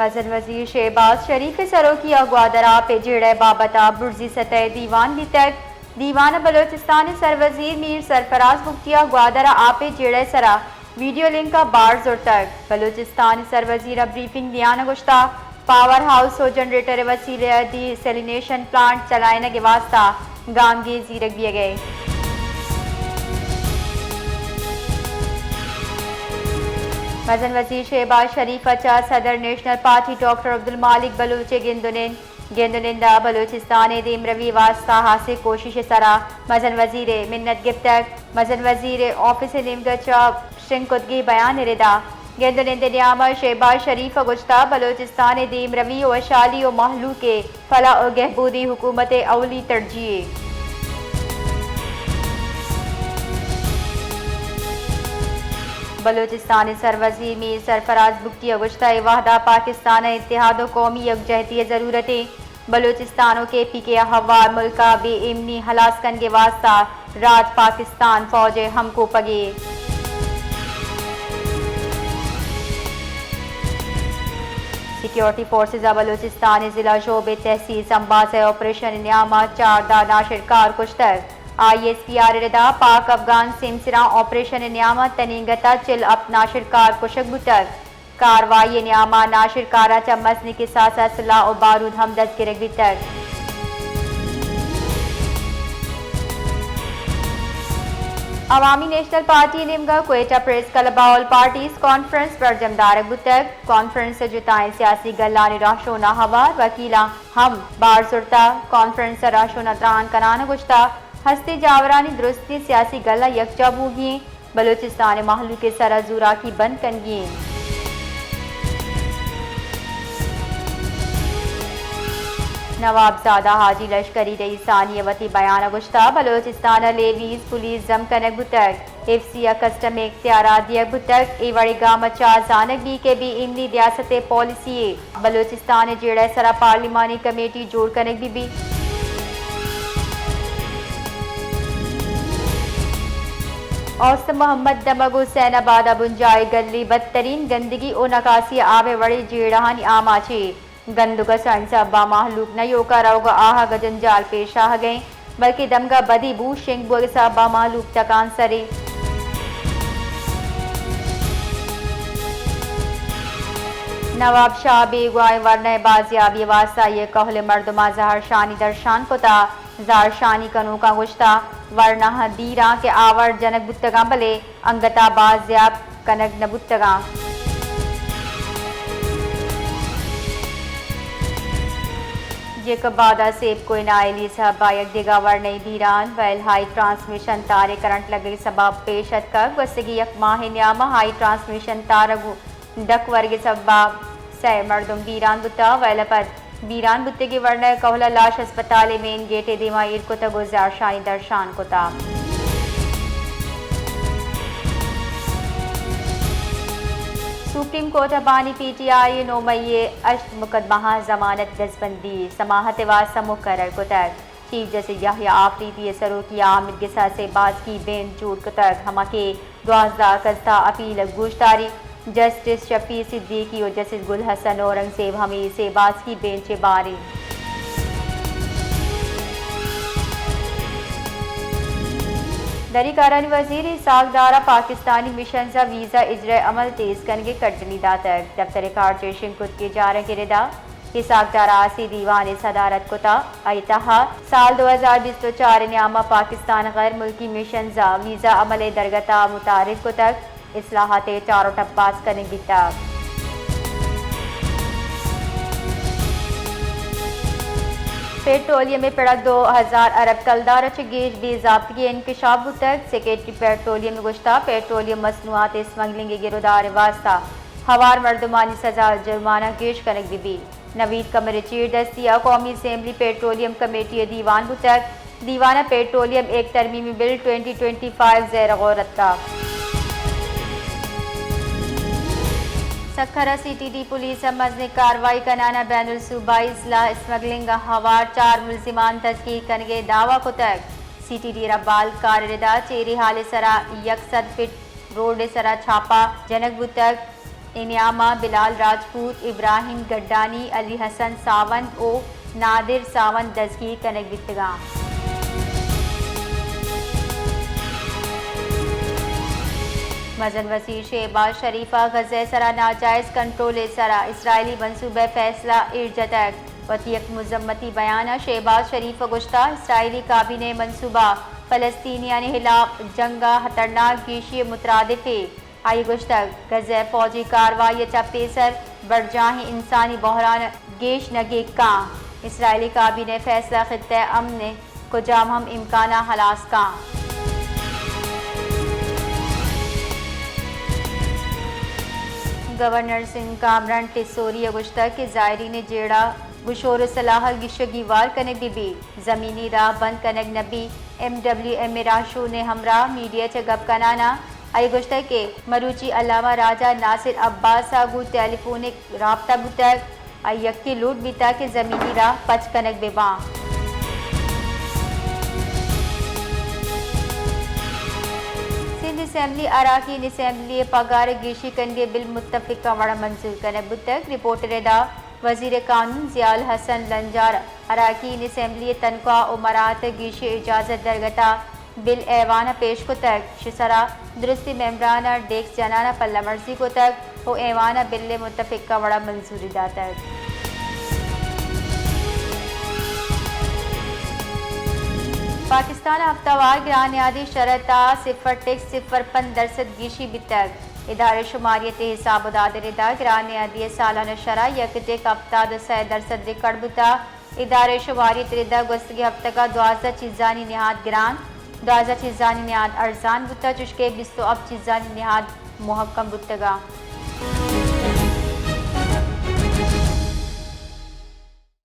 मजन वजीर शहबाज शरीफ सरो की अगवादरा पे जेड़े बाबता बुर्जी सतह दीवान भी तक दीवान बलोचिस्तान सरवजीर मीर सरफराज मुफ्तिया ग्वादरा आपे जेड़े सरा वीडियो लिंक का बार जोर तक बलोचिस्तान सरवजीर ब्रीफिंग दियान गुश्ता पावर हाउस और जनरेटर वसीले दी सेलिनेशन प्लांट चलाने के वास्ता गांगे जीरक दिए गए। मजन वजीर शहबाज शरीफ अचा सदर नेशनल पार्टी डॉक्टर अब्दुल मालिक बलूचे गेंदुनिंदा बलूचिस्तान दीम रवी वास्ता हासिल कोशिश सरा मजन वजीर मिन्नत गिफ्तक मजन वजीर ऑफिस निमगचा शिंकुदगी बयान रिदा गेंदुनिंद नियामा शहबाज शरीफ गुश्ता बलूचिस्तान दीम रवी व शाली व महलू के फला और गहबूदी हुकूमत अवली तरजीह। बलूचिस्तान सरवजीर मीर सरफराज मुफ्ती गुश्ता वाहदा पाकिस्तान इत्तेहाद कौमी यकजहती ज़रूरतें बलूचिस्तानों के पी के हवा मुल्का बेइमनी हलासकन के वास्ता राज पाकिस्तान फौज हमको पगे। सिक्योरिटी फोर्सेज बलूचिस्तान जिला शोबे तहसील संबाज ऑपरेशन न्यामा 4 दा नाशिरकार कुश्तर ISPR रिदा पाक Afghan सिमसिरा operation Nyama तनीगता chill up नाशिरकार कुशक बुतर कार्रवाई न्यामा नाशिरकारा चमसने के साथ सलाह और बारूद हमदर्द गिरक बितर। अवामी नेशनल पार्टी निमगा Quetta press club all parties conference पर जमदारक बुतक कॉन्फ्रेंस से जुताएं सियासी गल्लानी राशोना हवा वकीला हम बार सुरता कॉन्फ्रेंस राशोना त्रान कनान गुश्ता हस्ती जावरानी दुरुस्ती सियासी गल्ला यकजा बूगी बलूचिस्तान महलू के सरा जूरा की बंद कनगी। नवाबजादा हाजी लश्करी रईसानियवती बयान गुश्ता बलूचिस्तान लेवीज पुलिस जम कनक बुतक एफसी कस्टम इख्तियारात दिया बुतक एवड़ी गाम चा जानगी के भी इंदी रियासत पॉलिसी बलूचिस्तान जेड़ा सरा पार्लिमानी कमेटी जोड़ कनक भी औस्त मोहम्मद दमग हुसैन आबादा बुंजाई गली बदतरीन गंदगी ओ नकासी आवे वड़ी जेड़हानी आमाची गंदुगा संस अब्बा महलूक नयो का रौगा आहा गजंजाल पेश आ गए बल्कि दमगा बदी बू शेंग बोग अब्बा महलूक तकान सरे। नवाब शाह बेगवाए वरने बाजियाबी वास्ता ये कहले मर्दमा जहर शानी दर्शान कोता जार शानी कनू का गुश्ता वरना दीरा के आवर जनक बुत्तगा भले अंगता बाजियाब कनक नबुत्तगा। ये कबादा सेब कोई नाइली साहब बायक दिगा वरने दीरान वैल हाई ट्रांसमिशन तारे करंट लगे सबब पेशत का वसगी यक माह न्यामा हाई ट्रांसमिशन तारगु डक वर्ग सबब सह मर्दुम बीरान बुत्ता वैल पर बीरान बुत्ते की वर्ण कहला लाश अस्पताल मेन गेटे दिमा ईर को गुजार शानी दर्शान कोता। सुप्रीम कोर्ट बानी PTI 9 मई अश्त मुकदमा जमानत दस्तबंदी समाहत वास्ता मुकर्रर कोतक चीफ जस्टिस याहिया आफरीदी सरोकी आमिर के साथ से बात की बेंच जोड़ कोतक हमा के 12 कस्ता अपील गोश्तारी जस्टिस शफी सिद्दीकी और जस्टिस गुल हसन औरंगजेब हमीद से बाज की बेंच बारी। दरी कारन वजीर सागदारा पाकिस्तानी मिशन सा वीज़ा इजरा अमल तेज करने कटनी दातक दफ्तर खारजा शिंकुद के जारे के रिदा कि सागदारा आसी दीवान सदारत कोता अतहा साल 2024 न्यामा पाकिस्तान गैर मुल्की मिशन सा वीज़ा अमल दरगता मुतारिफ को तक इस्लाहाते चारों टप्पास करने की तक। पेट्रोलियम में पड़क 2000 अरब कलदार गेज बेजाब्तगी इंकशाफ तक सेक्रेटरी पेट्रोलियम गुश्ता पेट्रोलियम मसनूआत स्मगलिंग गिरदार वास्ता हवार मर्दमानी सजा जुर्माना गेश कनक भी नवीद कमर चीर दस्तिया कौमी असम्बली पेट्रोलियम कमेटी दीवान बुतक दीवाना पेट्रोलियम एक तरमीमी बिल 2025 ज़ेर गौरत का। सखरा CTD पुलिस मजने कार्रवाई कराना बैनुल सूबाई इस्लाह स्मगलिंग हवार 4 मुलजिमान तस्कीर करने दावा को तक CTD रब्बाल कारदा चेरी हाल सरा 100 फीट रोड सरा छापा जनक बुतक इनियामा बिलाल राजपूत इब्राहिम गड्डानी अली हसन सावंत ओ नादिर सावंत दजगी कनक बितगा मजन वजीर शहबाज शरीफा गज़े सरा नाजायज़ कंट्रोल सरा इसराइली मनसूबे फैसला इर्जतक वतीक मुजम्मती बयाना शहबाज शरीफ गुश्ता इसराइली काबीने मनसूबा फ़लस्तीनियान हिलाफ जंगा खतरनाक गीशी मुतरादिफे आई गुश्तक गज़े फौजी कार्रवाई चपेसर बरजाही इंसानी बहरान गेश नगे का इसराइली काबीने फैसला खित्ते अमन को जाम हम इम्काना हलास का गवर्नर सिंह कामरान टिसोरी गुश्ता के ज़ायरीन जेड़ा गुशोर सलाह गिशगीवार कनक बीबी ज़मीनी राह बंद कनक नबी MWM राशू ने हमरा मीडिया च गप कनाना आई गुश्ता के मरूची अलावा राजा नासिर अब्बास आगू टेलीफोनिक राबता बुतक आई यक्की लूट बीता के ज़मीनी राह पच कनक बेबा असेंबली अराकीन असेंबली पगार गिशी कनगे बिल मुत्तफिक का वड़ा मंजूर कने बुतक रिपोर्टर दा वजीर कानून जियाल हसन लंजार अराकीन असेंबली तनख्वाह उमरात गिशी इजाजत दरगता बिल ऐवाना पेश को तक शिसरा दुरुस्ती मेम्बराना डेक्स जनाना पल्ला मर्जी को तक वो ऐवाना बिल मुत्तफिक का वड़ा मंजूरी दाता है। पाकिस्तान हफ्तावार ग्रानियादी शरता 0.05% गिशी बितक इदारे शुमारियत हिसाब उदादरेदा ग्रानियादी सालाना शरा यकटेक हफ्ता 2% रिकॉर्ड बुता इदारे शुमारियत रिदा गुस्तगी हफ्ता का 12 चीज़ानी निहाद ग्रान 12 चीज़ानी निहाद अर्जान बुता चुशके 20 अब चीज़ानी निहाद मुहक्कम बुतगा